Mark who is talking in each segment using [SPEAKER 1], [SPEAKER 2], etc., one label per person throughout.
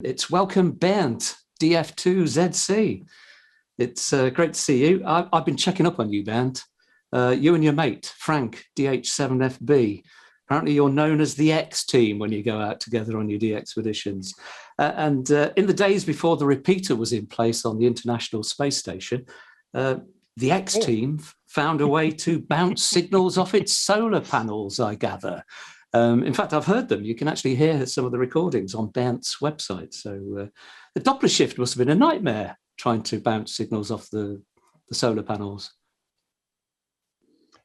[SPEAKER 1] It's welcome, Bernd, DF2ZC. It's great to see you. I've been checking up on you, Bernd. You and your mate, Frank, DH7FB. Apparently you're known as the X team when you go out together on your DXpeditions. And in the days before the repeater was in place on the International Space Station, the X team found a way to bounce signals off its solar panels, I gather. In fact, I've heard them. You can actually hear some of the recordings on Bernd's website. So the Doppler shift must have been a nightmare trying to bounce signals off the solar panels.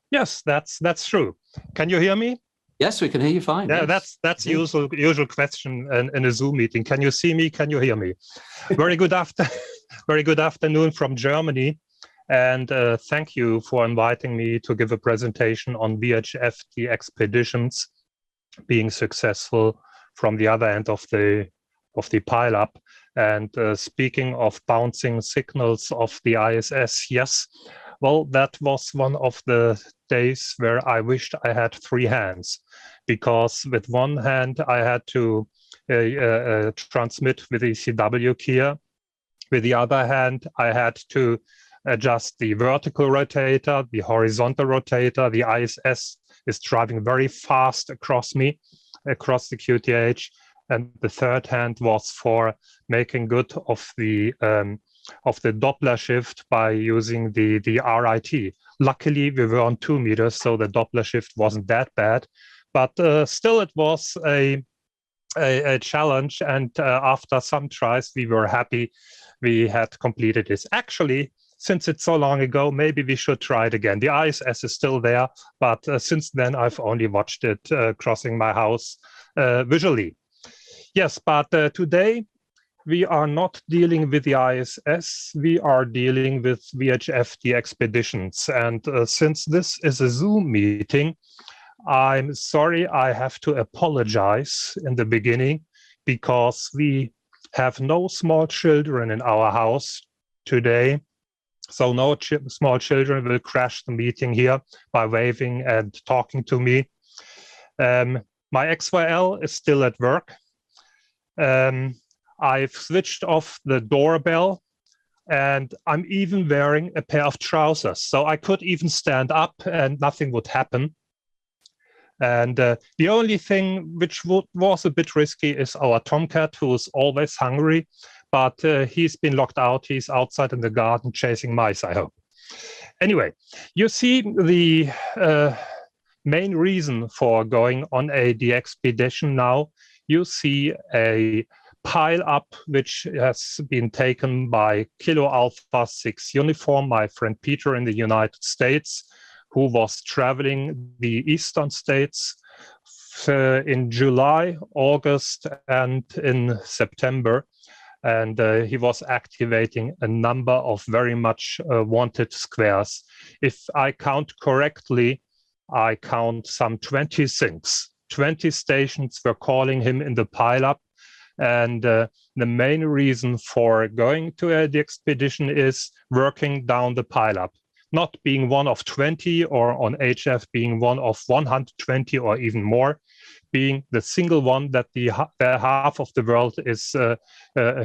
[SPEAKER 2] Yes, that's true. Can you hear me?
[SPEAKER 1] Yes, we can hear you fine.
[SPEAKER 2] Yeah,
[SPEAKER 1] yes.
[SPEAKER 2] that's usual question in a Zoom meeting. Can you see me? Can you hear me? Very good afternoon from Germany, and thank you for inviting me to give a presentation on VHF DXpeditions being successful from the other end of the pileup. And speaking of bouncing signals of the ISS, yes, well, that was one of the days where I wished I had three hands, because with one hand I had to transmit with the CW keyer. With the other hand, I had to adjust the vertical rotator, the horizontal rotator. The ISS is driving very fast across me, across the QTH. And the third hand was for making good of the Doppler shift by using the RIT. Luckily, we were on 2 meters, so the Doppler shift wasn't that bad. But still, it was a challenge. And after some tries, we were happy we had completed this. Actually, since it's so long ago, maybe we should try it again. The ISS is still there, but since then, I've only watched it crossing my house visually. Yes, but today we are not dealing with the ISS. We are dealing with VHF DXpeditions. And since this is a Zoom meeting, I'm sorry I have to apologize in the beginning, because we have no small children in our house today. So no small children will crash the meeting here by waving and talking to me. My XYL is still at work. I've switched off the doorbell, and I'm even wearing a pair of trousers. So I could even stand up and nothing would happen. And the only thing which was a bit risky is our tomcat, who is always hungry, but he's been locked out. He's outside in the garden chasing mice, I hope. Anyway, you see the main reason for going on a DXpedition now. You see a pile up which has been taken by Kilo Alpha 6 Uniform, my friend Peter in the United States, who was traveling the eastern states in July, August, and in September. And he was activating a number of very much wanted squares. If I count correctly, I count some 20 things. 20 stations were calling him in the pileup. And the main reason for going to a DXpedition is working down the pileup, not being one of 20, or on HF being one of 120 or even more, being the single one that the half of the world is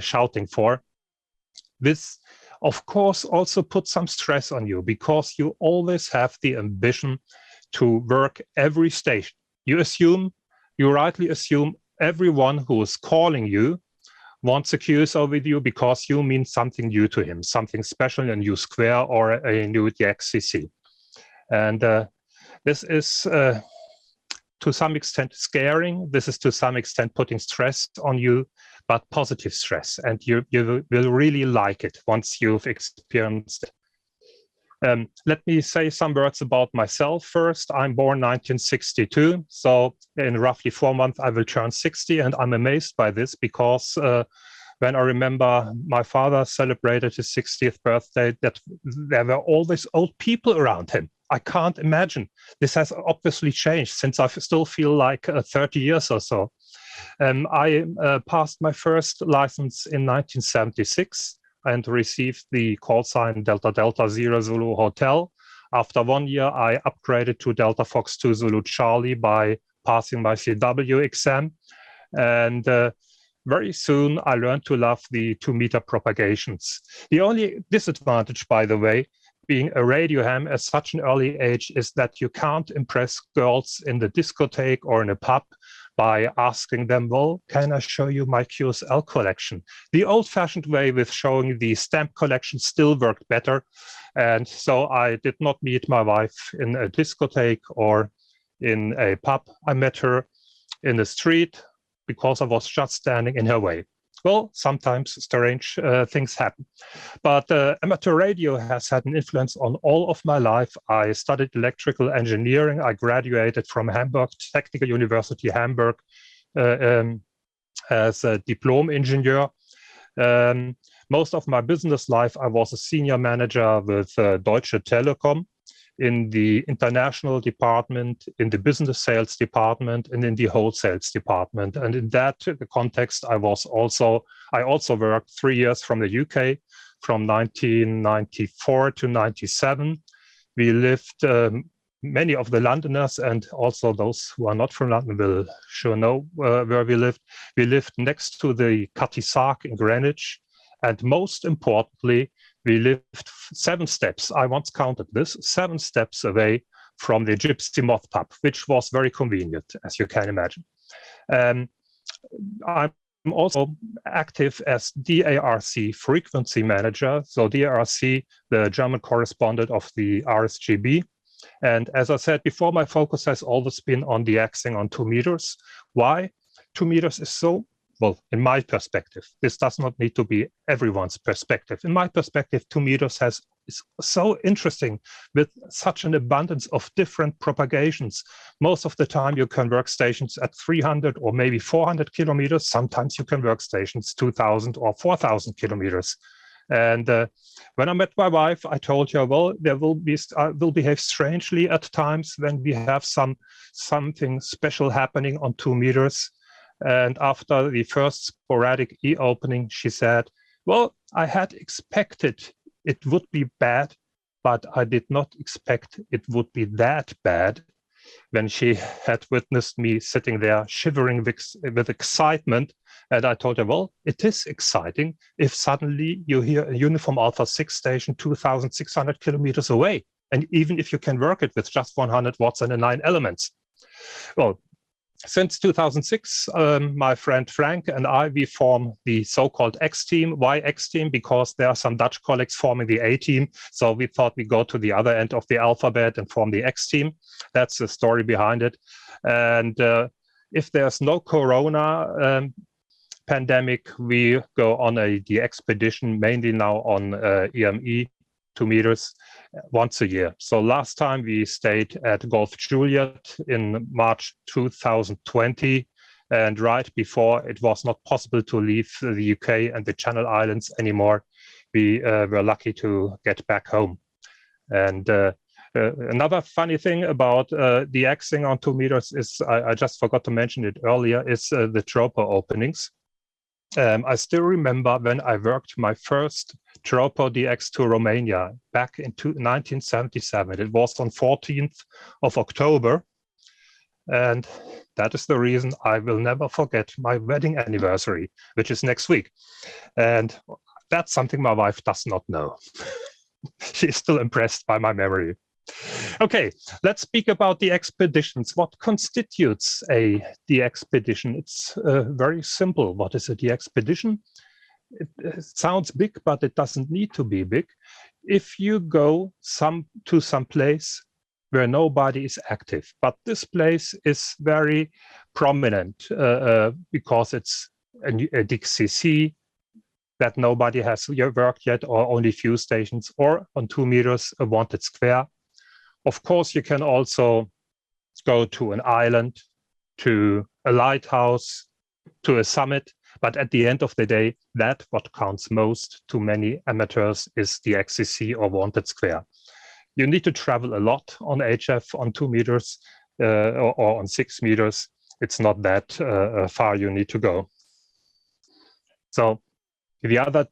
[SPEAKER 2] shouting for. This, of course, also puts some stress on you, because you always have the ambition to work every station. You rightly assume everyone who is calling you wants a QSO with you because you mean something new to him, something special, a new square or a new DXCC. And this is to some extent scaring. This is to some extent putting stress on you, but positive stress. And you will really like it once you've experienced it. Let me say some words about myself first. I'm born 1962, so in roughly 4 months I will turn 60, and I'm amazed by this, because when I remember my father celebrated his 60th birthday, that there were always old people around him. I can't imagine. This has obviously changed since I still feel like 30 years or so. I passed my first license in 1976. And received the call sign Delta Delta 0 Zulu Hotel. After 1 year, I upgraded to Delta Fox 2 Zulu Charlie by passing my CW exam. And very soon I learned to love the 2-meter propagations. The only disadvantage, by the way, being a radio ham at such an early age is that you can't impress girls in the discotheque or in a pub by asking them, well, can I show you my QSL collection? The old-fashioned way with showing the stamp collection still worked better. And so I did not meet my wife in a discotheque or in a pub. I met her in the street because I was just standing in her way. Well, sometimes strange things happen. But amateur radio has had an influence on all of my life. I studied electrical engineering. I graduated from Hamburg, Technical University Hamburg, as a diploma engineer. Most of my business life, I was a senior manager with Deutsche Telekom in the international department, in the business sales department, and in the wholesale department. And in that context, I also worked 3 years from the UK, from 1994 to 97. We lived, many of the Londoners and also those who are not from London will sure know where we lived. We lived next to the Cutty Sark in Greenwich. And most importantly, we lived 7 steps, I once counted this, 7 steps away from the Gypsy Moth pub, which was very convenient, as you can imagine. I'm also active as DARC frequency manager. So DARC, the German correspondent of the RSGB. And as I said before, my focus has always been on DXing on 2 meters. Why? 2 meters is so, well, in my perspective, this does not need to be everyone's perspective. In my perspective, 2 meters is so interesting with such an abundance of different propagations. Most of the time you can work stations at 300 or maybe 400 kilometers. Sometimes you can work stations 2,000 or 4,000 kilometers. And when I met my wife, I told her, well, there will behave strangely at times when we have something special happening on 2 meters. And after the first sporadic e-opening, she said, well, I had expected it would be bad, but I did not expect it would be that bad. When she had witnessed me sitting there shivering with excitement. And I told her, well, it is exciting if suddenly you hear a Uniform Alpha 6 station 2,600 kilometers away. And even if you can work it with just 100 watts and 9 elements. Well, since 2006, my friend Frank and we form the so-called X team. Why X team? Because there are some Dutch colleagues forming the A team. So we thought we go to the other end of the alphabet and form the X team. That's the story behind it. And if there's no Corona pandemic, we go on the DXpedition, mainly now on EME 2 meters once a year. So last time we stayed at Golf Juliet in March 2020, and right before it was not possible to leave the UK and the Channel Islands anymore, we were lucky to get back home. And another funny thing about the Xing on 2 meters is, I just forgot to mention it earlier, is the Tropo openings. I still remember when I worked my first Tropo DX to Romania back in 1977. It was on 14th of October. And that is the reason I will never forget my wedding anniversary, which is next week. And that's something my wife does not know. She's still impressed by my memory. Okay, let's speak about the expeditions. What constitutes a DXpedition? It's very simple. What is a DXpedition? It sounds big, but it doesn't need to be big. If you go to some place where nobody is active, but this place is very prominent because it's a DXCC that nobody has worked yet, or only few stations, or on 2 meters, a wanted square. Of course, you can also go to an island, to a lighthouse, to a summit. But at the end of the day, that what counts most to many amateurs is the DXCC or wanted square. You need to travel a lot on HF on 2 meters or on 6 meters. It's not that far you need to go. So the other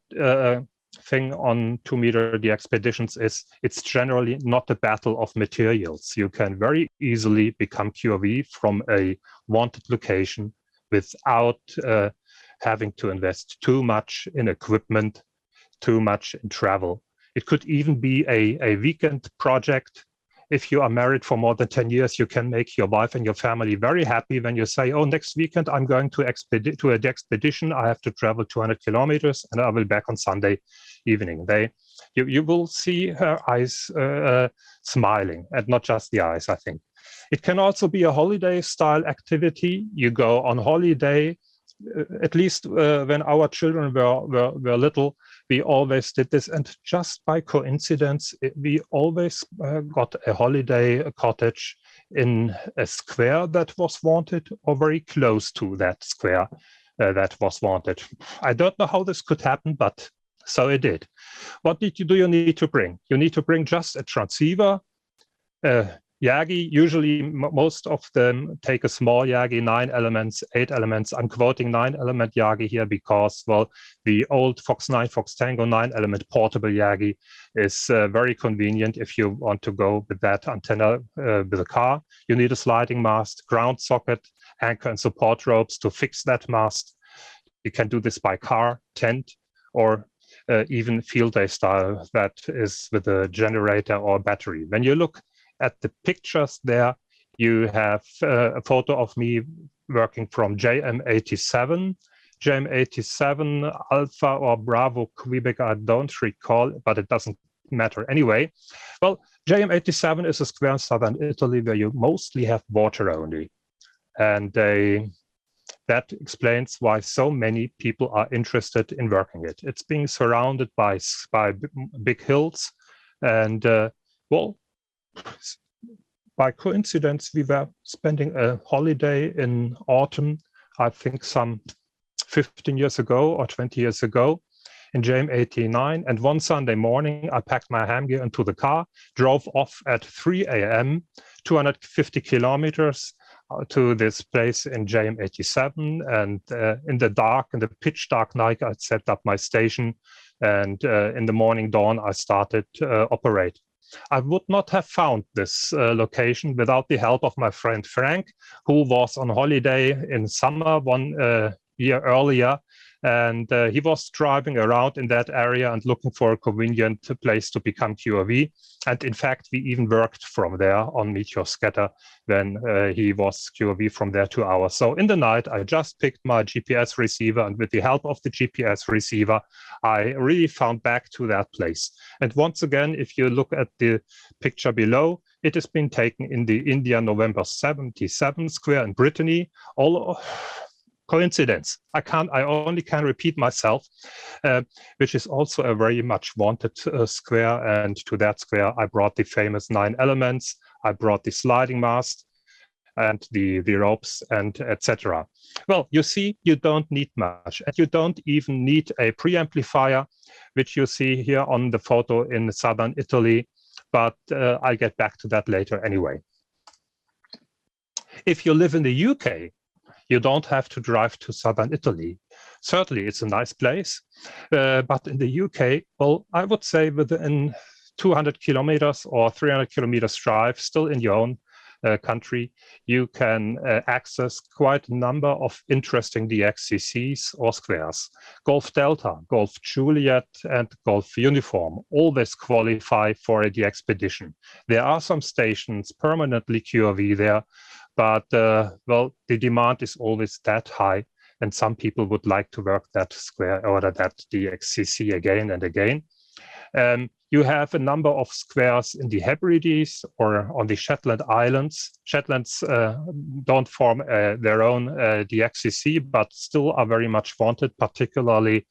[SPEAKER 2] thing on 2 meter DXpeditions is it's generally not a battle of materials. You can very easily become QRV from a wanted location without having to invest too much in equipment, too much in travel. It could even be a weekend project. If you are married for more than 10 years, you can make your wife and your family very happy when you say, oh, next weekend I'm going to a DXpedition. I have to travel 200 kilometers and I will be back on Sunday evening. You will see her eyes smiling, and not just the eyes, I think. It can also be a holiday style activity. You go on holiday. At least when our children were little, we always did this. And just by coincidence, we always got a holiday cottage in a square that was wanted, or very close to that square that was wanted. I don't know how this could happen, but so it did. What do you need to bring? You need to bring just a transceiver, Yagi. Usually most of them take a small Yagi, 9 elements, 8 elements. I'm quoting 9-element Yagi here because, well, the old Fox 9, Fox Tango 9-element portable Yagi is very convenient if you want to go with that antenna with a car. You need a sliding mast, ground socket, anchor and support ropes to fix that mast. You can do this by car, tent, or even field day style, that is with a generator or battery. When you look at the pictures there, you have a photo of me working from JM87. JM87 Alpha or Bravo Quebec, I don't recall, but it doesn't matter anyway. Well, JM87 is a square in southern Italy where you mostly have water only. And that explains why so many people are interested in working it. It's being surrounded by big hills. And well, by coincidence, we were spending a holiday in autumn, I think some 15 years ago or 20 years ago in JM89. And one Sunday morning, I packed my handgear into the car, drove off at 3 a.m., 250 kilometers to this place in JM87. And in the pitch dark night, I set up my station. And in the morning dawn, I started operate. I would not have found this location without the help of my friend Frank, who was on holiday in summer one year earlier. And he was driving around in that area and looking for a convenient place to become QRV. And in fact, we even worked from there on Meteor Scatter when he was QRV from there 2 hours. So in the night, I just picked my GPS receiver, and with the help of the GPS receiver, I really found back to that place. And once again, if you look at the picture below, it has been taken in the India November 77 square in Brittany. All coincidence. I only can repeat myself, which is also a very much wanted square. And to that square, I brought the famous 9 elements. I brought the sliding mast and the ropes and etc. Well, you see, you don't need much, and you don't even need a pre-amplifier, which you see here on the photo in southern Italy. But I'll get back to that later anyway. If you live in the UK, you don't have to drive to southern Italy. Certainly, it's a nice place. But in the UK, well, I would say within 200 kilometers or 300 kilometers drive, still in your own country, you can access quite a number of interesting DXCCs or squares. Golf Delta, Golf Juliet, and Golf Uniform always qualify for a DXpedition. There are some stations permanently QRV there, but well, the demand is always that high, and some people would like to work that square or that DXCC again and again. You have a number of squares in the Hebrides or on the Shetland Islands. Shetlands don't form their own DXCC, but still are very much wanted, particularly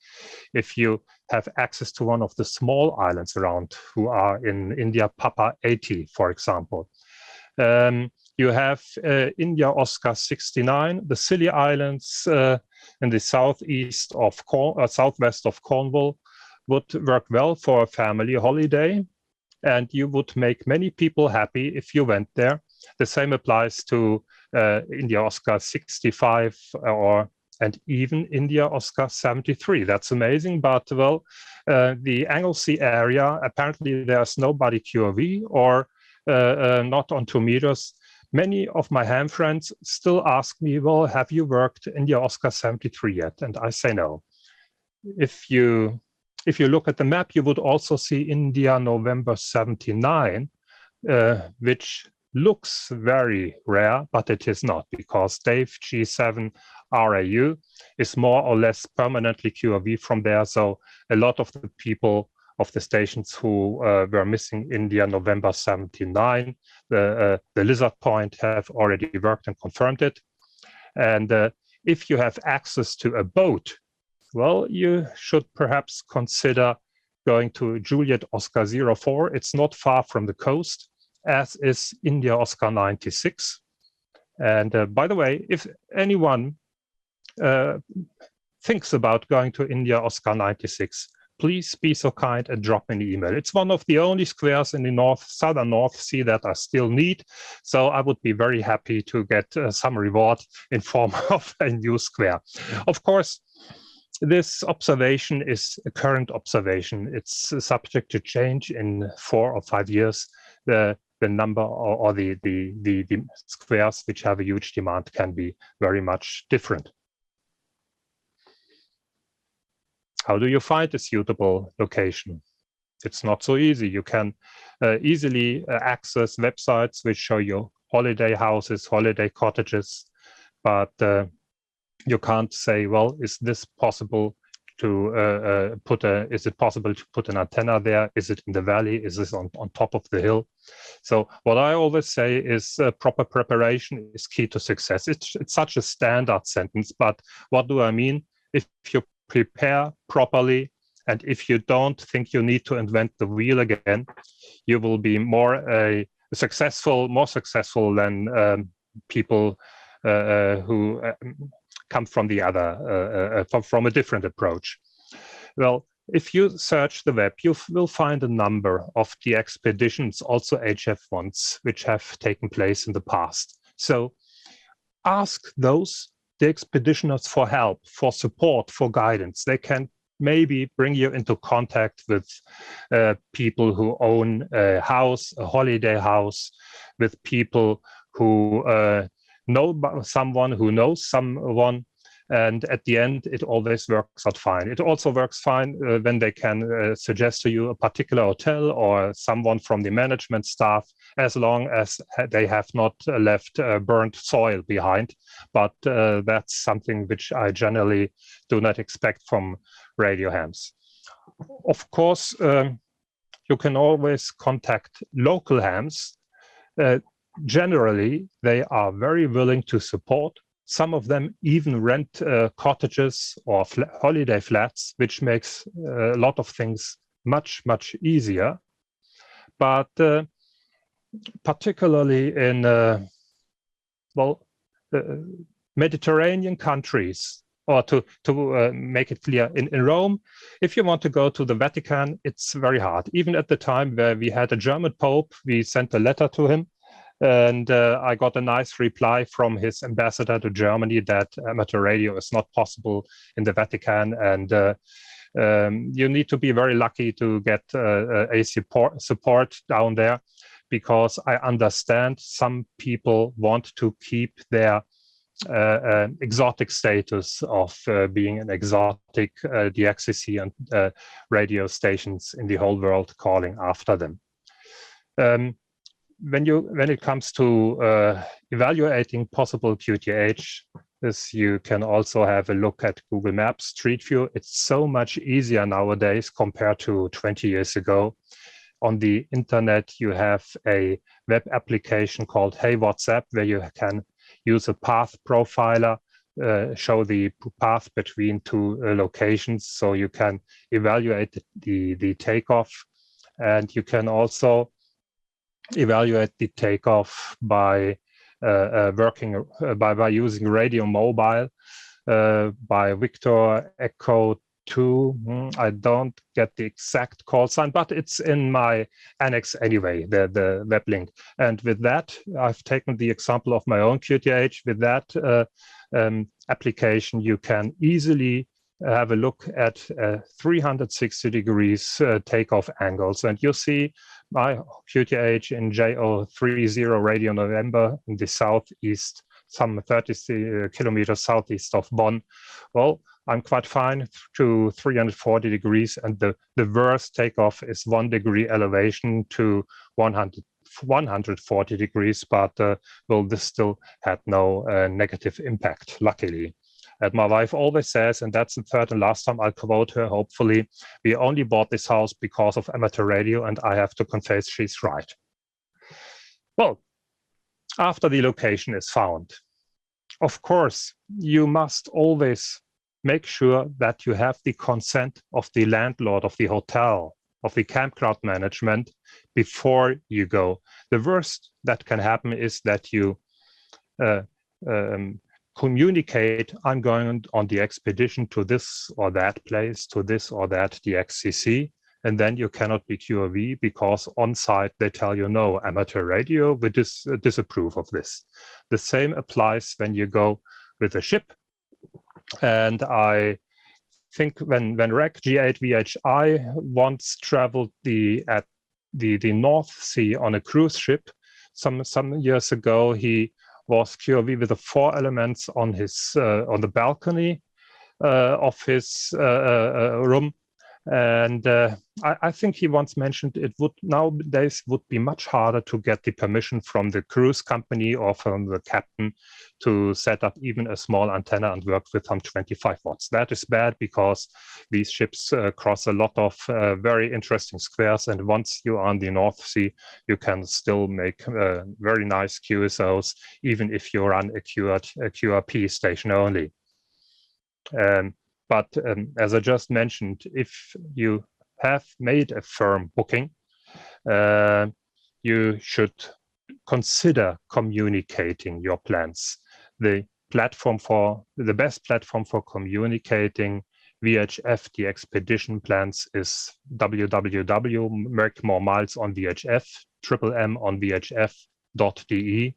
[SPEAKER 2] if you have access to one of the small islands around who are in India, Papa 80, for example. You have India Oscar 69, the Scilly Islands in the southwest of Cornwall would work well for a family holiday, and you would make many people happy if you went there. The same applies to India Oscar 65 and even India Oscar 73. That's amazing, but well, the Anglesey area, apparently there's nobody QRV or not on 2 meters. Many of my ham friends still ask me, well, have you worked India Oscar 73 yet? And I say no. If you look at the map, you would also see India November 79, which looks very rare, but it is not, because Dave G7 RAU is more or less permanently QRV from there. So a lot of the people of the stations who were missing India November 79, the Lizard Point have already worked and confirmed it. And if you have access to a boat, well, you should perhaps consider going to Juliet Oscar 04. It's not far from the coast, as is India Oscar 96. And by the way, if anyone thinks about going to India Oscar 96, please be so kind and drop me an email. It's one of the only squares in the southern North Sea that I still need. So I would be very happy to get some reward in form of a new square. Of course, this observation is a current observation. It's subject to change in 4 or 5 years. The number or the squares which have a huge demand can be very much different. How do you find a suitable location? It's not so easy. You can easily access websites which show you holiday houses, holiday cottages, but you can't say, well, is this possible to is it possible to put an antenna there? Is it in the valley? Is this on top of the hill? So what I always say is proper preparation is key to success. It's such a standard sentence, but what do I mean? If you prepare properly, and if you don't think you need to invent the wheel again, you will be more successful than people who come from the other, from a different approach. Well, if you search the web, you will find a number of DXpeditions, also HF ones, which have taken place in the past. So ask those DXpeditioners for help, for support, for guidance. They can maybe bring you into contact with people who own a house, a holiday house, with people who know someone who knows someone, and at the end it always works out fine. It also works fine when they can suggest to you a particular hotel or someone from the management staff, as long as they have not left burnt soil behind. But that's something which I generally do not expect from radio hams. Of course, you can always contact local hams. Generally, they are very willing to support. Some of them even rent cottages or holiday flats, which makes a lot of things much, much easier. But particularly in Mediterranean countries, or to make it clear, in Rome, if you want to go to the Vatican, it's very hard. Even at the time where we had a German Pope, we sent a letter to him. And I got a nice reply from his ambassador to Germany that amateur radio is not possible in the Vatican. And you need to be very lucky to get a support down there, because I understand some people want to keep their exotic status of being an exotic DXCC and radio stations in the whole world calling after them. When it comes to evaluating possible QTH, you can also have a look at Google Maps Street View. It's so much easier nowadays compared to 20 years ago. On the internet, you have a web application called Hey WhatsApp, where you can use a path profiler, show the path between two locations, so you can evaluate the takeoff, and you can also evaluate the takeoff by by using radio mobile by Victor Echo 2. I don't get the exact call sign, but it's in my annex anyway, the web link. And with that, I've taken the example of my own QTH. With that application, you can easily have a look at 360 degrees takeoff angles. And you see my QTH in JO30 Radio November in the southeast, some 30 kilometers southeast of Bonn. Well, I'm quite fine to 340 degrees, and the worst takeoff is 1 degree elevation to 140 degrees, but well, this still had no negative impact, luckily. And my wife always says, and that's the third and last time I'll quote her, hopefully, we only bought this house because of amateur radio, and I have to confess she's right. Well, after the location is found, of course, you must always make sure that you have the consent of the landlord of the hotel, of the campground management before you go. The worst that can happen is that you communicate, I'm going on the expedition to this or that place, to this or that DXCC, and then you cannot be QRV because on site they tell you, no, amateur radio, we disapprove of this. The same applies when you go with a ship. And I think when Rec G8 VHI once traveled the North Sea on a cruise ship, some years ago, he was QRV with the 4 elements on his on the balcony of his room, and I think he once mentioned it would nowadays be much harder to get the permission from the cruise company or from the captain to set up even a small antenna and work with some 25 watts. That is bad because these ships cross a lot of very interesting squares, and once you are on the North Sea, you can still make very nice QSOs, even if you run a QRP station only. But as I just mentioned, if you have made a firm booking, you should consider communicating your plans. The best platform for communicating VHF DXpedition plans is www, make more miles on VHF, M on VHF.de.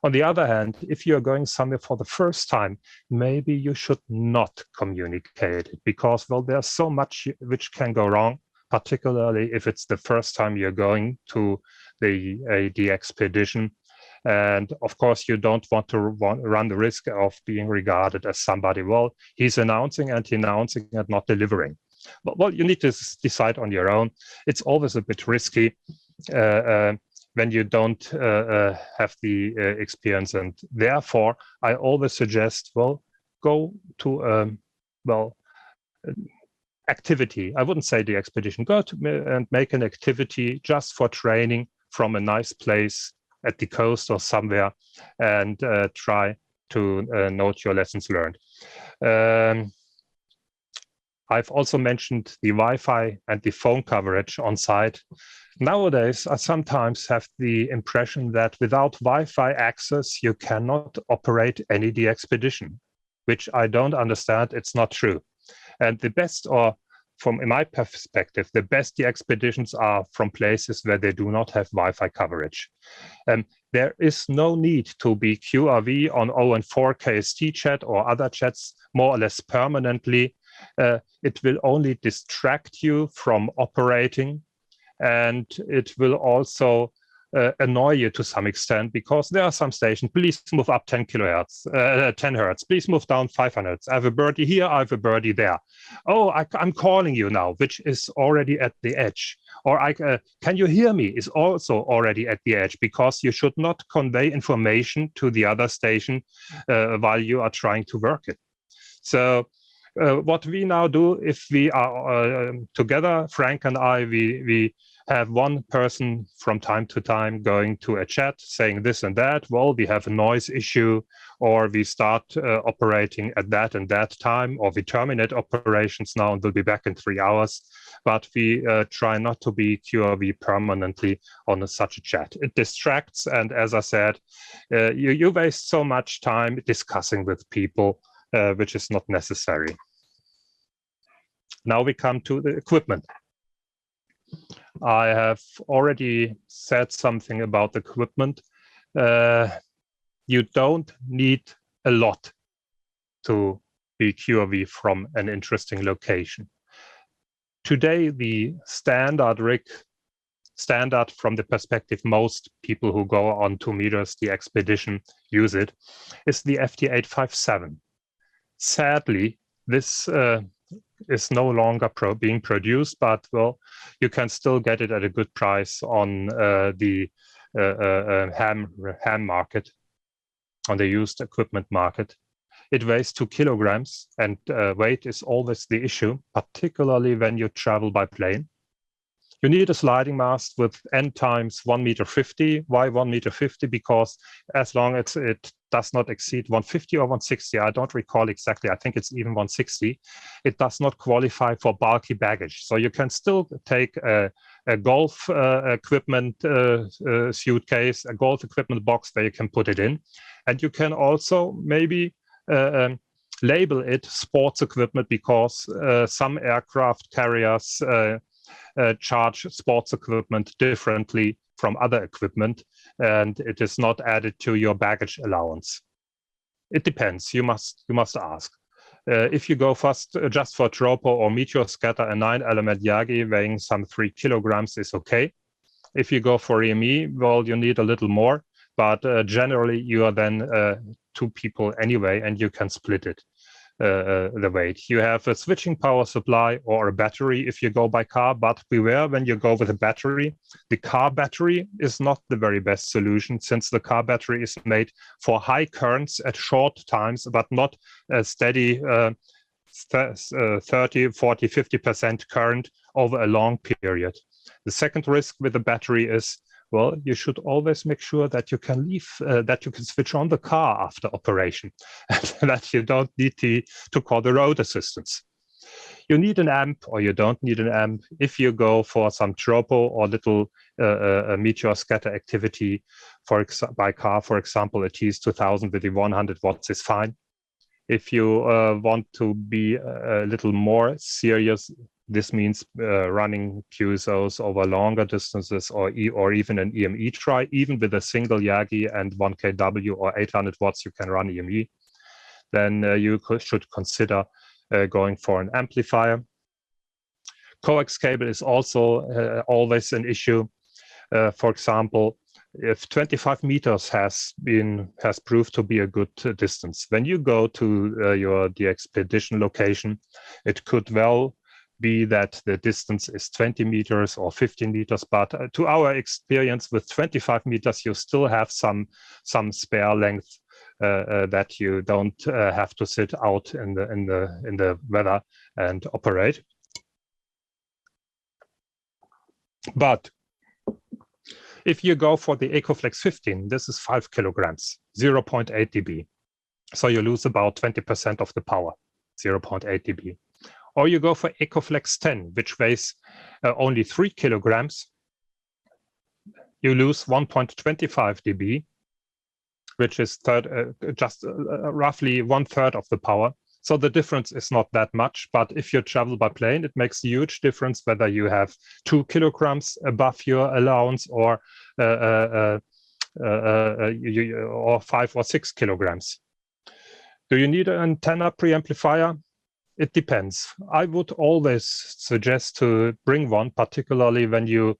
[SPEAKER 2] On the other hand, if you're going somewhere for the first time, maybe you should not communicate it because, well, there's so much which can go wrong, particularly if it's the first time you're going to the DXpedition. And of course, you don't want to run the risk of being regarded as somebody, well, he's announcing and not delivering. But, well, you need to decide on your own. It's always a bit risky when you don't have the experience. And therefore, I always suggest, well, go to, activity. I wouldn't say the expedition. Go to and make an activity just for training from a nice place at the coast or somewhere, and try to note your lessons learned. I've also mentioned the Wi-Fi and the phone coverage on site. Nowadays, I sometimes have the impression that without Wi-Fi access, you cannot operate any DXpedition, which I don't understand. It's not true. And the best, or from my perspective, the best DXpeditions are from places where they do not have Wi-Fi coverage. There is no need to be QRV on 0 and 4 KST chat or other chats more or less permanently. It will only distract you from operating, and it will also annoy you to some extent because there are some stations, please move up 10 kilohertz, 10 hertz, please move down 500 hertz. I have a birdie here, I have a birdie there. Oh, I'm calling you now, which is already at the edge. Or can you hear me is also already at the edge, because you should not convey information to the other station while you are trying to work it. So what we now do, if we are together, Frank and I, we have one person from time to time going to a chat saying this and that. Well, we have a noise issue, or we start operating at that and that time, or we terminate operations now and we'll be back in 3 hours. But we try not to be QRV permanently on such a chat. It distracts, and as I said, you waste so much time discussing with people, which is not necessary. Now we come to the equipment. I have already said something about the equipment. You don't need a lot to BQRV from an interesting location. Today, the standard rig, standard from the perspective most people who go on 2 meters, the DXpedition, use it, is the FT857. Sadly, this is no longer being produced, but well, you can still get it at a good price on the ham market, on the used equipment market. It weighs 2 kilograms, and weight is always the issue, particularly when you travel by plane. You need a sliding mast with N times 1 meter 50. Why 1 meter 50? Because as long as it does not exceed 150 or 160, I don't recall exactly, I think it's even 160, it does not qualify for bulky baggage. So you can still take a golf equipment suitcase, a golf equipment box where you can put it in. And you can also maybe label it sports equipment, because some aircraft carriers charge sports equipment differently from other equipment, and it is not added to your baggage allowance. It depends. You must ask. If you go first just for tropo or meteor scatter, a 9-element Yagi weighing some 3 kilograms is okay. If you go for EME, well, you need a little more, but generally you are then 2 people anyway, and you can split it. The weight. You have a switching power supply or a battery if you go by car, but beware when you go with a battery. The car battery is not the very best solution, since the car battery is made for high currents at short times, but not a steady 30, 40, 50% current over a long period. The second risk with the battery is, well, you should always make sure that you can leave, that you can switch on the car after operation, and that you don't need to call the road assistance. You need an amp or you don't need an amp. If you go for some tropo or little meteor scatter activity by car, for example, a TS2000 with the 100 watts is fine. If you want to be a little more serious, this means running QSOs over longer distances, or even an EME try. Even with a single Yagi and 1 kW or 800 watts, you can run EME. Then you should consider going for an amplifier. Coax cable is also always an issue. For example, if 25 meters has proved to be a good distance, when you go to your DXpedition location, it could well be that the distance is 20 meters or 15 meters, but to our experience with 25 meters, you still have some spare length that you don't have to sit out in the weather and operate. But if you go for the EcoFlex 15, this is 5 kilograms, 0.8 dB. So you lose about 20% of the power, 0.8 dB. Or you go for EcoFlex 10, which weighs only 3 kilograms. You lose 1.25 dB, which is just roughly 1/3 of the power. So the difference is not that much, but if you travel by plane, it makes a huge difference whether you have 2 kilograms above your allowance or 5 or 6 kilograms. Do you need an antenna preamplifier? It depends. I would always suggest to bring one, particularly when you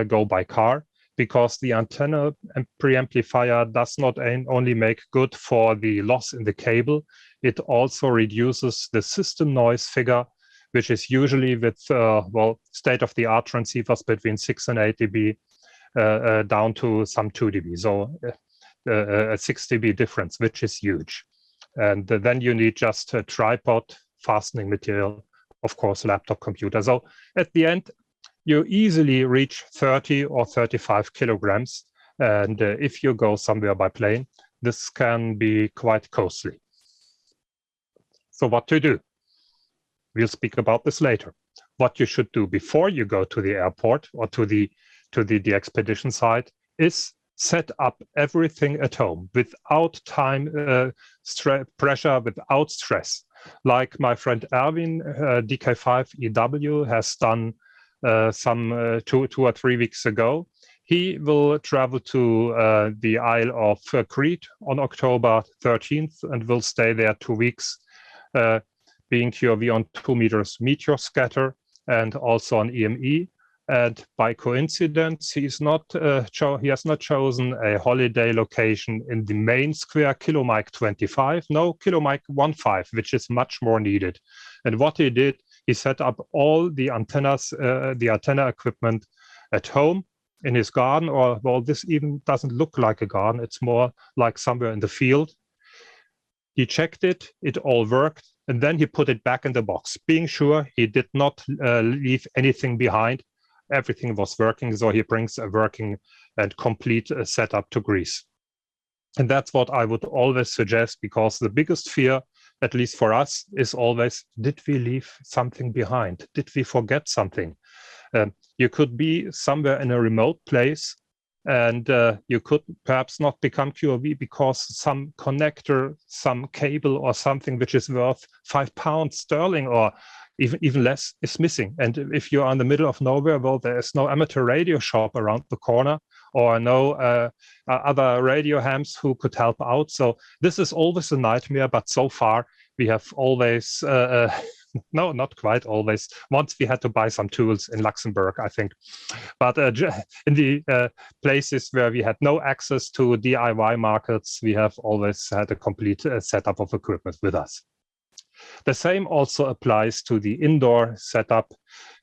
[SPEAKER 2] go by car, because the antenna preamplifier does not only make good for the loss in the cable, it also reduces the system noise figure, which is usually with state-of-the-art transceivers between 6 and 8 dB down to some 2 dB. So a 6 dB difference, which is huge. And then you need just a tripod, fastening material, of course, laptop computer. So at the end, you easily reach 30 or 35 kilograms. And if you go somewhere by plane, this can be quite costly. So what to do? We'll speak about this later. What you should do before you go to the airport or to the DXpedition site is set up everything at home without time pressure, without stress. Like my friend Erwin, DK5EW, has done some 2 or 3 weeks ago. He will travel to the Isle of Crete on October 13th and will stay there 2 weeks. being QRV on 2 meters meteor scatter and also on EME. And by coincidence, he has not chosen a holiday location in the main square kilomike 25, no, kilomike 15, which is much more needed. And what he did, he set up all the antennas, the antenna equipment at home in his garden, or well, this even doesn't look like a garden. It's more like somewhere in the field. He checked it, it all worked, and then he put it back in the box, being sure he did not leave anything behind. Everything was working, so he brings a working and complete setup to Greece. And that's what I would always suggest, because the biggest fear, at least for us, is always, did we leave something behind? Did we forget something? You could be somewhere in a remote place, and you could perhaps not become QRV because some connector, some cable or something which is worth £5 sterling or even less is missing. And if you are in the middle of nowhere, well, there is no amateur radio shop around the corner or no other radio hams who could help out. So this is always a nightmare, but so far we have always, no, not quite always. Once we had to buy some tools in Luxembourg, I think. But in the places where we had no access to DIY markets, we have always had a complete setup of equipment with us. The same also applies to the indoor setup.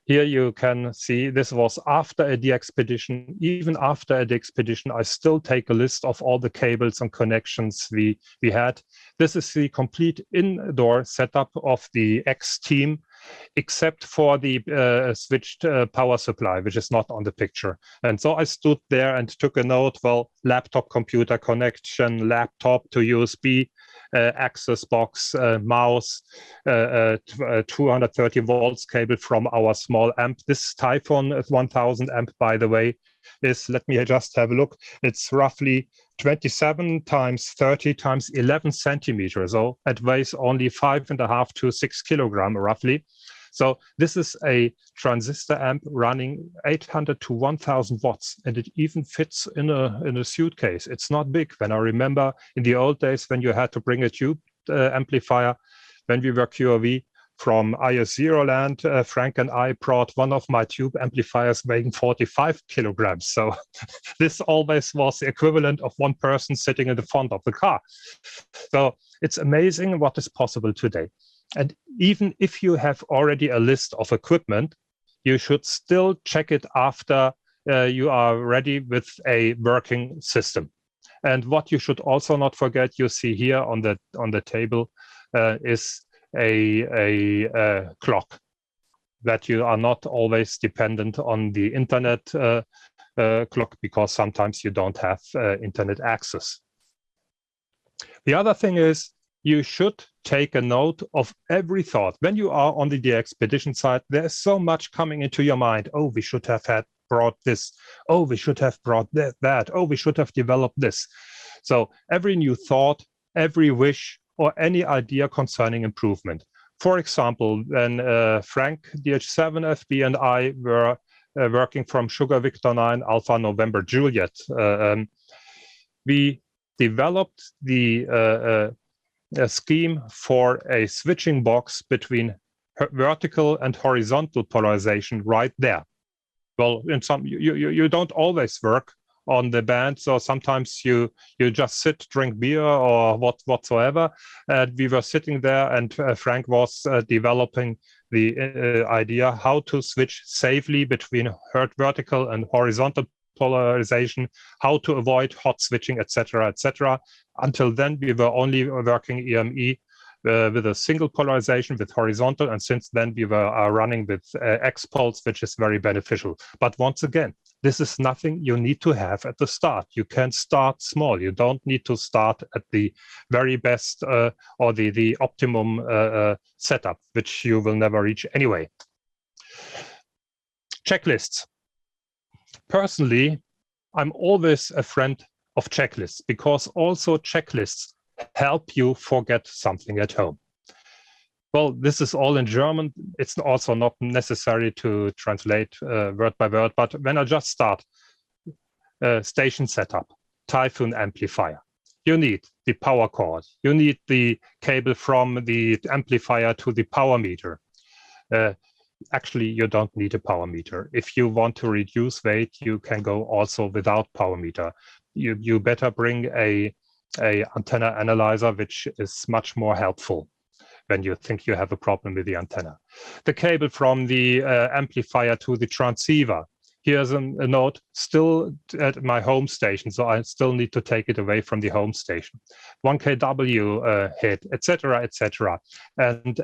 [SPEAKER 2] Here you can see this was after a DXpedition. Even after a DXpedition, I still take a list of all the cables and connections we had. This is the complete indoor setup of the X team, except for the switched power supply, which is not on the picture. And so I stood there and took a note, well, laptop computer connection, laptop to USB, access box, mouse, 230 volts cable from our small amp. This Typhon 1000 amp, by the way, is, let me just have a look, it's roughly 27 times 30 times 11 centimeters. So it weighs only 5.5 to 6 kilograms roughly. So this is a transistor amp running 800 to 1000 watts, and it even fits in a suitcase. It's not big. When I remember in the old days when you had to bring a tube amplifier, when we were QRV from IS0 land, Frank and I brought one of my tube amplifiers weighing 45 kilograms. So this always was the equivalent of one person sitting in the front of the car. So it's amazing what is possible today. And even if you have already a list of equipment, you should still check it after you are ready with a working system. And what you should also not forget, you see here on the table, is a clock, that you are not always dependent on the internet clock, because sometimes you don't have internet access. The other thing is, you should take a note of every thought. When you are on the DXpedition site, there's so much coming into your mind. Oh, we should have brought this. Oh, we should have brought that. Oh, we should have developed this. So every new thought, every wish, or any idea concerning improvement. For example, when Frank, DH7FB, and I were working from Sugar Victor 9, Alpha November Juliet, we developed the a scheme for a switching box between vertical and horizontal polarization right there. Well, in some you don't always work on the band, so sometimes you just sit, drink beer or whatsoever. And we were sitting there, and Frank was developing the idea how to switch safely between vertical and horizontal polarization, how to avoid hot switching, etc., etc. Until then, we were only working EME with a single polarization with horizontal, and since then we were running with X-pulse, which is very beneficial. But once again, this is nothing you need to have at the start. You can start small. You don't need to start at the very best or the optimum setup, which you will never reach anyway. Checklists. Personally, I'm always a friend of checklists, because also checklists help you forget something at home. Well, this is all in German. It's also not necessary to translate word by word, but when I just start station setup, Typhon amplifier, you need the power cord. You need the cable from the amplifier to the power meter. Actually, you don't need a power meter. If you want to reduce weight, you can go also without power meter. You better bring a antenna analyzer, which is much more helpful when you think you have a problem with the antenna. The cable from the amplifier to the transceiver. Here's a note, still at my home station, so I still need to take it away from the home station. 1 kW hit, etc., etc. And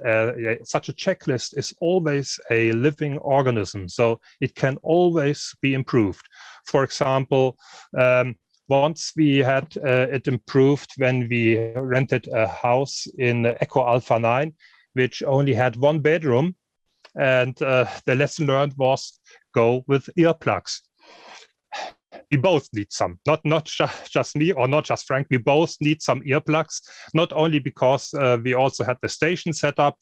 [SPEAKER 2] such a checklist is always a living organism, so it can always be improved. For example, once we had it improved when we rented a house in Echo Alpha 9, which only had 1 bedroom. And the lesson learned was go with earplugs. We both need some, not just me or not just Frank. We both need some earplugs, not only because we also had the station set up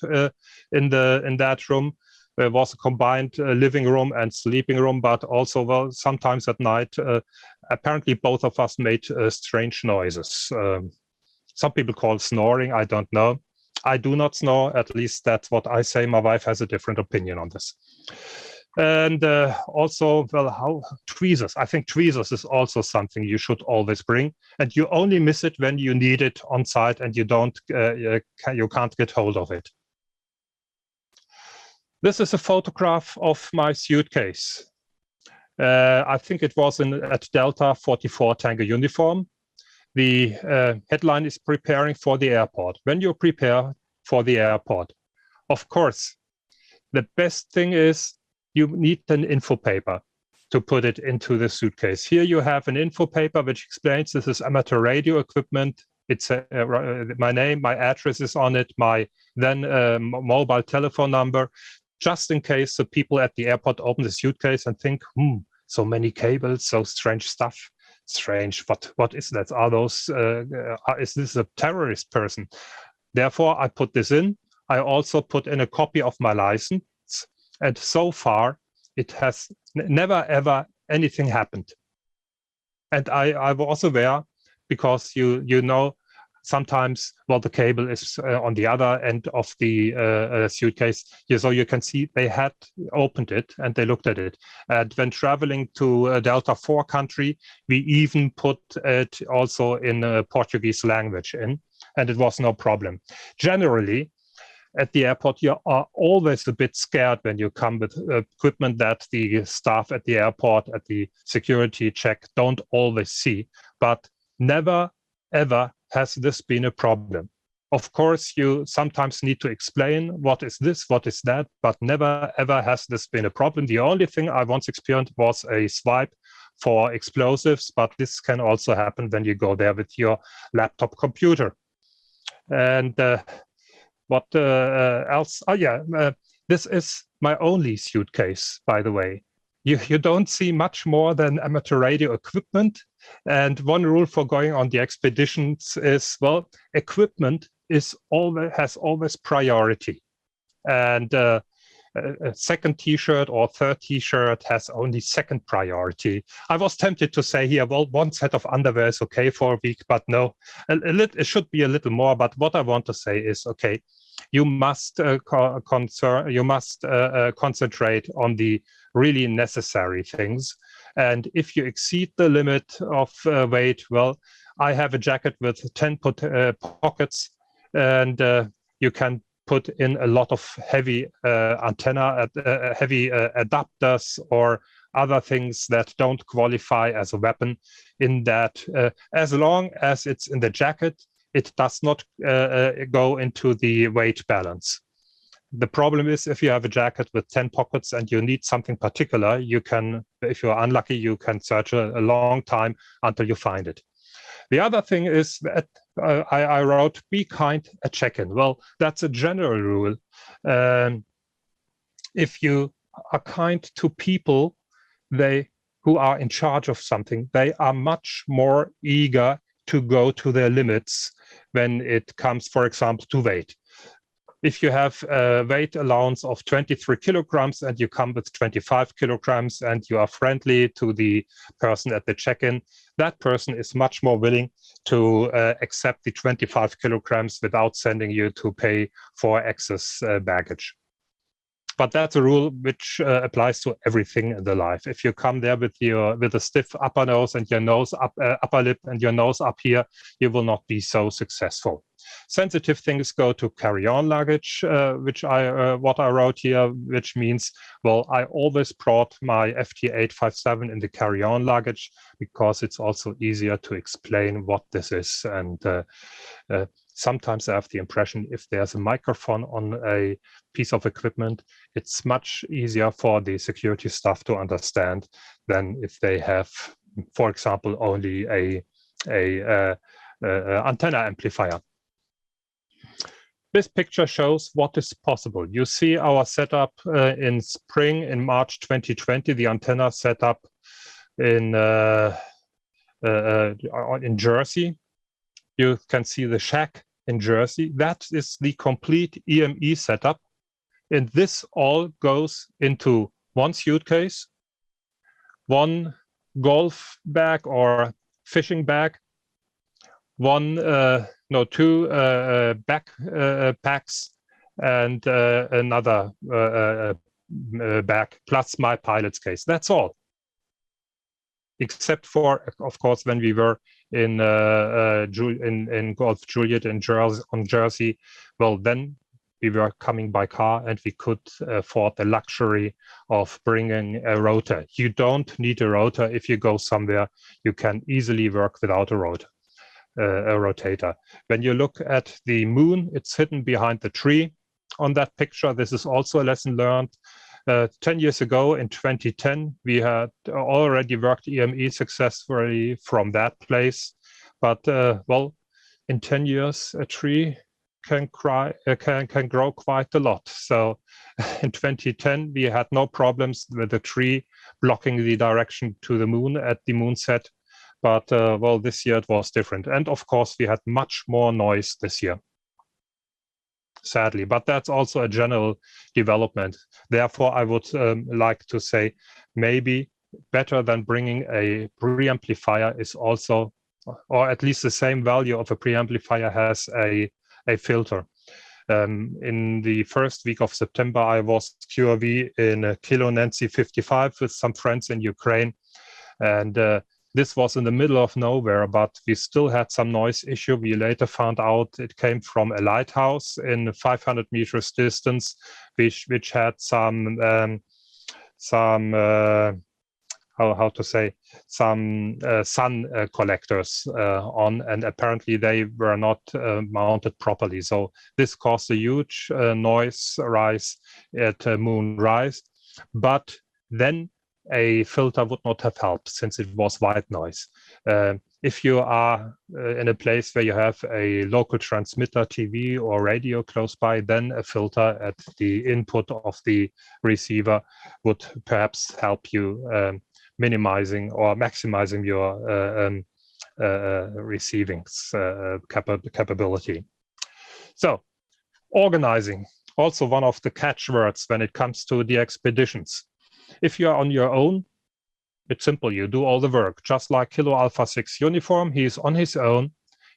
[SPEAKER 2] in that room. There was a combined living room and sleeping room, but also, well, sometimes at night, apparently both of us made strange noises. Some people call snoring, I don't know. I do not snore, at least that's what I say. My wife has a different opinion on this. And also, well, how tweezers. I think tweezers is also something you should always bring, and you only miss it when you need it on site and you can't get hold of it. This is a photograph of my suitcase. I think it was at Delta 44 Tango Uniform. The headline is preparing for the airport. When you prepare for the airport, of course, the best thing is you need an info paper to put it into the suitcase. Here you have an info paper which explains this is amateur radio equipment. It's my name, my address is on it, my then mobile telephone number, just in case the people at the airport open the suitcase and think, so many cables, so strange stuff. Strange, what is that? Are those, is this a terrorist person? Therefore, I put this in. I also put in a copy of my license. And so far, it has never, ever anything happened. And I was aware, because you know, sometimes, well, the cable is on the other end of the suitcase. So you can see they had opened it and they looked at it. And when traveling to a Delta 4 country, we even put it also in Portuguese language in, and it was no problem. Generally, at the airport, you are always a bit scared when you come with equipment that the staff at the airport, at the security check, don't always see. But never, ever has this been a problem. Of course, you sometimes need to explain what is this, what is that, but never, ever has this been a problem. The only thing I once experienced was a swipe for explosives, but this can also happen when you go there with your laptop computer. And what else? Oh, yeah, this is my only suitcase, by the way. You don't see much more than amateur radio equipment. And one rule for going on the expeditions is, well, equipment has always priority. And a second T-shirt or third T-shirt has only second priority. I was tempted to say here, well, 1 set of underwear is okay for a week, but no, it should be a little more. But what I want to say is, okay, you must concentrate on the really necessary things. And if you exceed the limit of weight, well, I have a jacket with 10 pockets, and you can put in a lot of heavy antenna, heavy adapters or other things that don't qualify as a weapon in that. As long as it's in the jacket, it does not go into the weight balance. The problem is if you have a jacket with 10 pockets and you need something particular, you can, if you're unlucky, you can search a long time until you find it. The other thing is that I wrote, be kind at check-in. Well, that's a general rule. If you are kind to people who are in charge of something, they are much more eager to go to their limits when it comes, for example, to weight. If you have a weight allowance of 23 kilograms and you come with 25 kilograms and you are friendly to the person at the check-in, that person is much more willing to accept the 25 kilograms without sending you to pay for excess baggage. But that's a rule which applies to everything in the life. If you come there with a stiff upper nose and your nose upper lip and your nose up here, you will not be so successful. Sensitive things go to carry-on luggage, what I wrote here, which means, well, I always brought my FT857 in the carry-on luggage because it's also easier to explain what this is. And sometimes I have the impression if there's a microphone on a piece of equipment, it's much easier for the security staff to understand than if they have, for example, only a antenna amplifier. This picture shows what is possible. You see our setup in spring, in March 2020, the antenna setup in Jersey. You can see the shack in Jersey. That is the complete EME setup. And this all goes into one suitcase, one golf bag or fishing bag, two backpacks, and another bag, plus my pilot's case. That's all. Except for, of course, when we were in Golf Juliet in Jersey, well, then we were coming by car and we could afford the luxury of bringing a rotor. You don't need a rotor if you go somewhere. You can easily work without a rotor. A rotator. When you look at the moon, it's hidden behind the tree on that picture. This is also a lesson learned. 10 years ago, in 2010, we had already worked EME successfully from that place. But, well, in 10 years, a tree can grow quite a lot. So in 2010, we had no problems with the tree blocking the direction to the moon at the moon set. But, well, this year it was different. And of course, we had much more noise this year, sadly. But that's also a general development. Therefore, I would like to say maybe better than bringing a preamplifier is also, or at least the same value of a preamplifier has a filter. In the first week of September, I was QRV in Kilo Nancy 55 with some friends in Ukraine. And this was in the middle of nowhere, but we still had some noise issue. We later found out it came from a lighthouse in 500 meters distance, which had some sun collectors on, and apparently they were not mounted properly. So this caused a huge noise rise at moonrise, but then a filter would not have helped since it was white noise. If you are in a place where you have a local transmitter, TV or radio close by, then a filter at the input of the receiver would perhaps help you minimizing or maximizing your receiving capability. So, organizing, also one of the catchwords when it comes to the expeditions. If you are on your own, it's simple. You do all the work. Just like Kilo Alpha 6 uniform, he is on his own.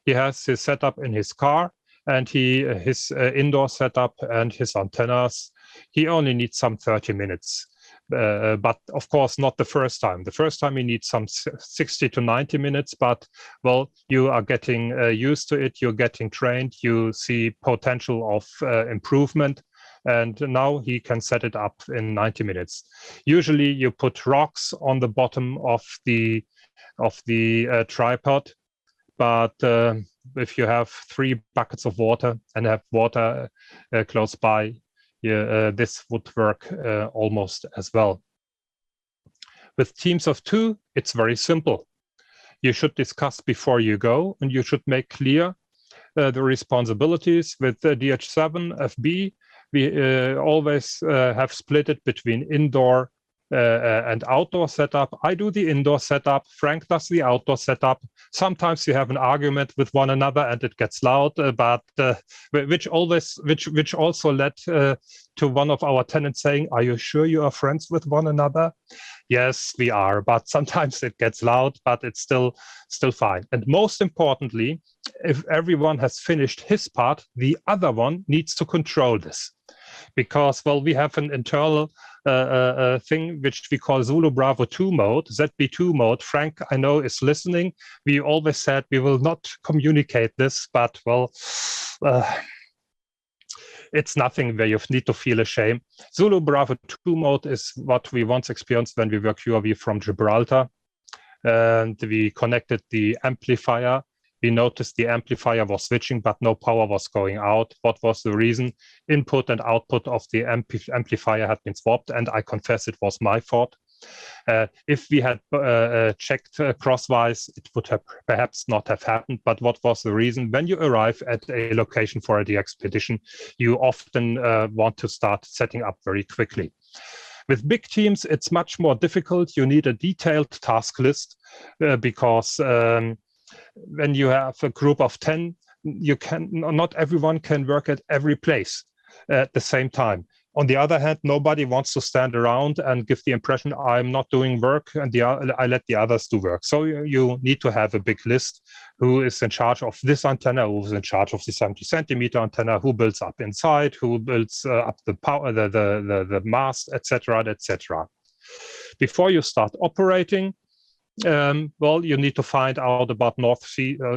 [SPEAKER 2] He has his setup in his car and his indoor setup and his antennas. He only needs some 30 minutes. But of course, not the first time. The first time you need some 60 to 90 minutes, but well, you are getting used to it. You're getting trained. You see potential of improvement. And now he can set it up in 90 minutes. Usually you put rocks on the bottom of the tripod, but if you have 3 buckets of water and have water close by, this would work almost as well. With teams of 2, it's very simple. You should discuss before you go, and you should make clear the responsibilities. With the DH7 FB, we always have split it between indoor and outdoor setup. I do the indoor setup. Frank does the outdoor setup. Sometimes you have an argument with one another and it gets loud, but which also led to one of our tenants saying, "Are you sure you are friends with one another?" Yes, we are, but sometimes it gets loud, but it's still fine. And most importantly, if everyone has finished his part, the other one needs to control this. Because, well, we have an internal thing which we call Zulu Bravo 2 mode, ZB2 mode. Frank, I know, is listening. We always said we will not communicate this, but, well, it's nothing where you need to feel ashamed. Zulu Bravo 2 mode is what we once experienced when we were QRV from Gibraltar. And we connected the amplifier. We noticed the amplifier was switching, but no power was going out. What was the reason? Input and output of the amplifier had been swapped, and I confess it was my fault. If we had checked crosswise, it would have perhaps not have happened. But what was the reason? When you arrive at a location for a DXpedition, you often want to start setting up very quickly. With big teams, it's much more difficult. You need a detailed task list because when you have a group of 10, not everyone can work at every place at the same time. On the other hand, nobody wants to stand around and give the impression I'm not doing work and I let the others do work. So you need to have a big list. Who is in charge of this antenna? Who is in charge of the 70 centimeter antenna? Who builds up inside? Who builds up the power, the mast, etc., etc. Before you start operating, well, you need to find out about north,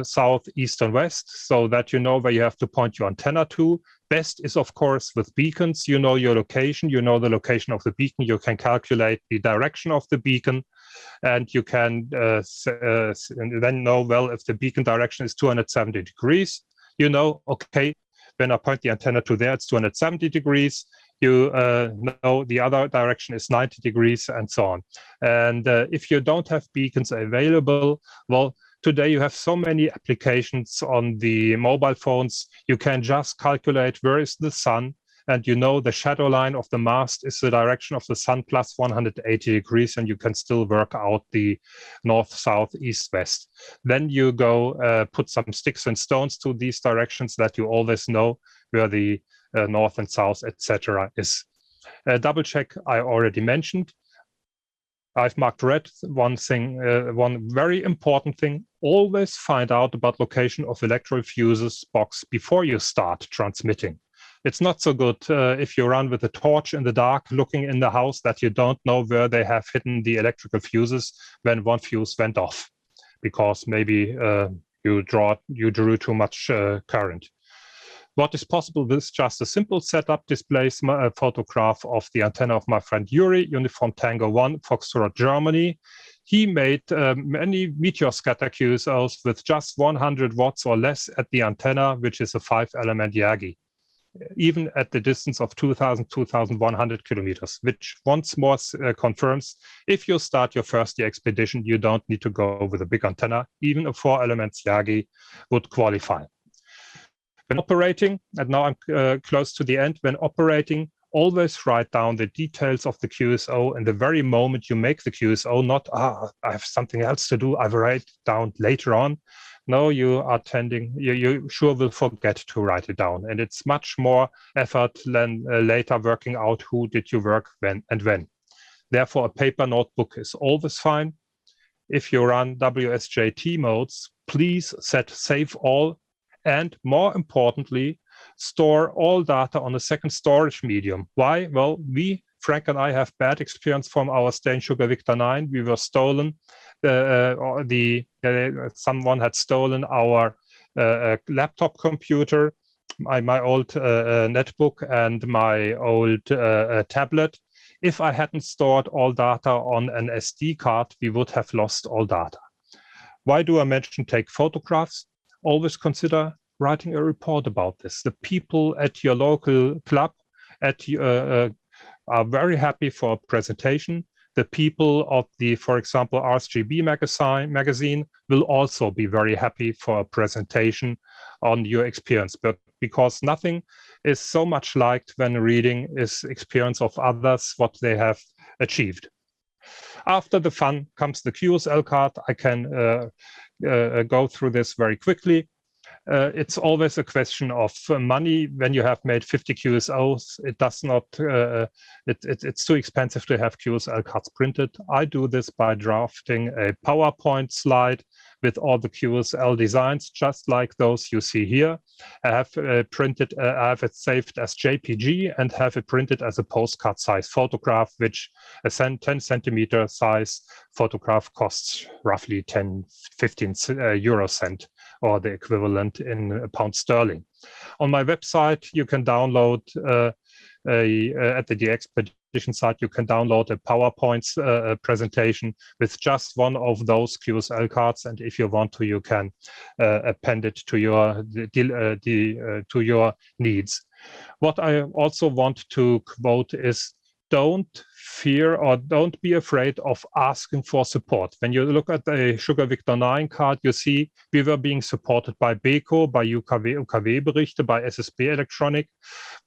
[SPEAKER 2] south, east, and west so that you know where you have to point your antenna to. Best is, of course, with beacons. You know your location, you know the location of the beacon, you can calculate the direction of the beacon, and you can then know, well, if the beacon direction is 270 degrees, you know, okay, when I point the antenna to there, it's 270 degrees. You know the other direction is 90 degrees and so on. And if you don't have beacons available, well, today you have so many applications on the mobile phones, you can just calculate where is the sun, and you know the shadow line of the mast is the direction of the sun plus 180 degrees, and you can still work out the north, south, east, west. Then you go put some sticks and stones to these directions that you always know where the north and south, etc. is. Double check, I already mentioned. I've marked red. One thing, one very important thing, always find out about location of electrical fuses box before you start transmitting. It's not so good if you run with a torch in the dark looking in the house that you don't know where they have hidden the electrical fuses when one fuse went off, because maybe you drew too much current. What is possible with just a simple setup displays a photograph of the antenna of my friend Yuri, Uniform Tango 1, Foxtrot, Germany. He made many meteor scatter QSOs with just 100 watts or less at the antenna, which is a 5-element Yagi, even at the distance of 2,100 kilometers, which once more confirms if you start your first DXpedition, you don't need to go with a big antenna. Even a 4-element Yagi would qualify. When operating, and now I'm close to the end, when operating, always write down the details of the QSO in the very moment you make the QSO, not, I have something else to do, I will write it down later on. No, you are tending, you sure will forget to write it down. And it's much more effort than later working out who did you work when and when. Therefore, a paper notebook is always fine. If you run WSJT modes, please set save all. And more importantly, store all data on a second storage medium. Why? Well, Frank and I have bad experience from our Stain Sugar Victor 9. We were stolen. Someone had stolen our laptop computer, my old netbook, and my old tablet. If I hadn't stored all data on an SD card, we would have lost all data. Why do I mention take photographs? Always consider writing a report about this. The people at your local club are very happy for a presentation. The people of the, for example, RSGB magazine will also be very happy for a presentation on your experience, but because nothing is so much liked when reading is experience of others, what they have achieved. After the fun comes the QSL card. I can go through this very quickly. It's always a question of money. When you have made 50 QSOs, it does not. It's too expensive to have QSL cards printed. I do this by drafting a PowerPoint slide with all the QSL designs, just like those you see here. I have printed. I have it saved as JPG and have it printed as a postcard size photograph, which a 10 centimeter size photograph costs roughly 10-15 euro cent, or the equivalent in pound sterling. On my website, you can download at the DXpedition site, you can download a PowerPoint presentation with just one of those QSL cards, and if you want to, you can append it to your needs. What I also want to quote is, don't fear or don't be afraid of asking for support. When you look at the Sugar Victor 9 card, you see we were being supported by Beko, by UKW-Berichte, by SSB Electronic.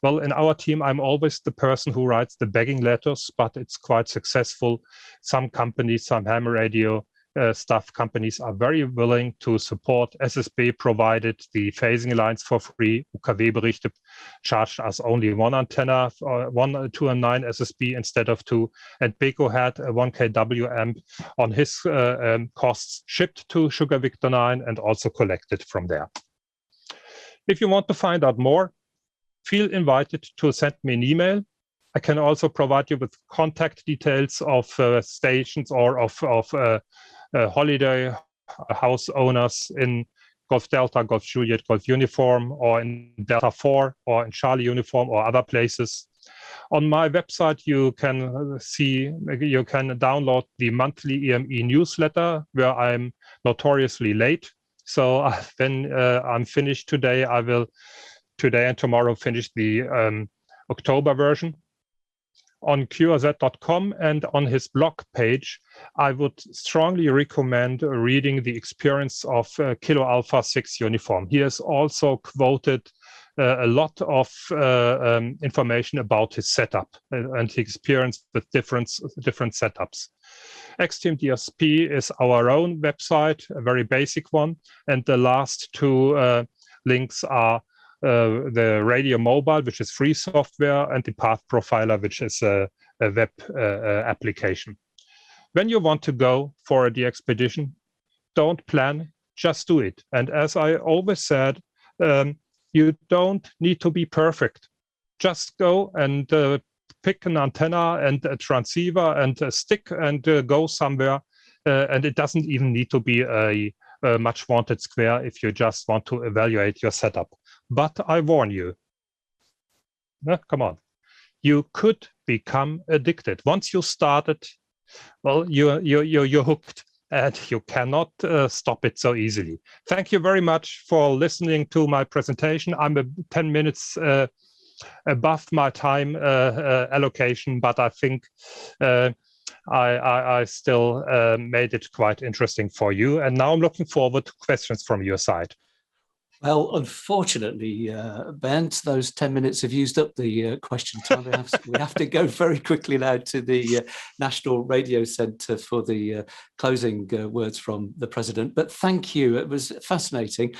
[SPEAKER 2] Well, in our team, I'm always the person who writes the begging letters, but it's quite successful. Some companies, some ham radio stuff companies are very willing to support. SSB provided the phasing lines for free. UKW-Berichte charged us only one antenna, one 2M9 SSB instead of two. And Beko had a 1 kW amp on his costs, shipped to Sugar Victor 9 and also collected from there. If you want to find out more, feel invited to send me an email. I can also provide you with contact details of stations or of holiday house owners in Golf Delta, Golf Juliet, Golf Uniform, or in Delta 4, or in Charlie Uniform, or other places. On my website, you can download the monthly EME newsletter, where I'm notoriously late. So when I'm finished today, I will today and tomorrow finish the October version. On QRZ.com and on his blog page, I would strongly recommend reading the experience of Kilo Alpha 6 Uniform. He has also quoted a lot of information about his setup and his experience with different setups. Xteam DSP is our own website, a very basic one, and the last two links are the Radio Mobile, which is free software, and the Path Profiler, which is a web application. When you want to go for a DXpedition, don't plan, just do it. And as I always said, you don't need to be perfect. Just go and pick an antenna and a transceiver and a stick and go somewhere. And it doesn't even need to be a much wanted square if you just want to evaluate your setup. But I warn you, come on, you could become addicted. Once you started, well, you're hooked, and you cannot stop it so easily. Thank you very much for listening to my presentation. I'm 10 minutes above my time allocation, but I think I still made it quite interesting for you. And now I'm looking forward to questions from your side.
[SPEAKER 1] Well, unfortunately, Bernd, those 10 minutes have used up the question time. We have to go very quickly now to the National Radio Centre for the closing words from the President. But thank you. It was fascinating.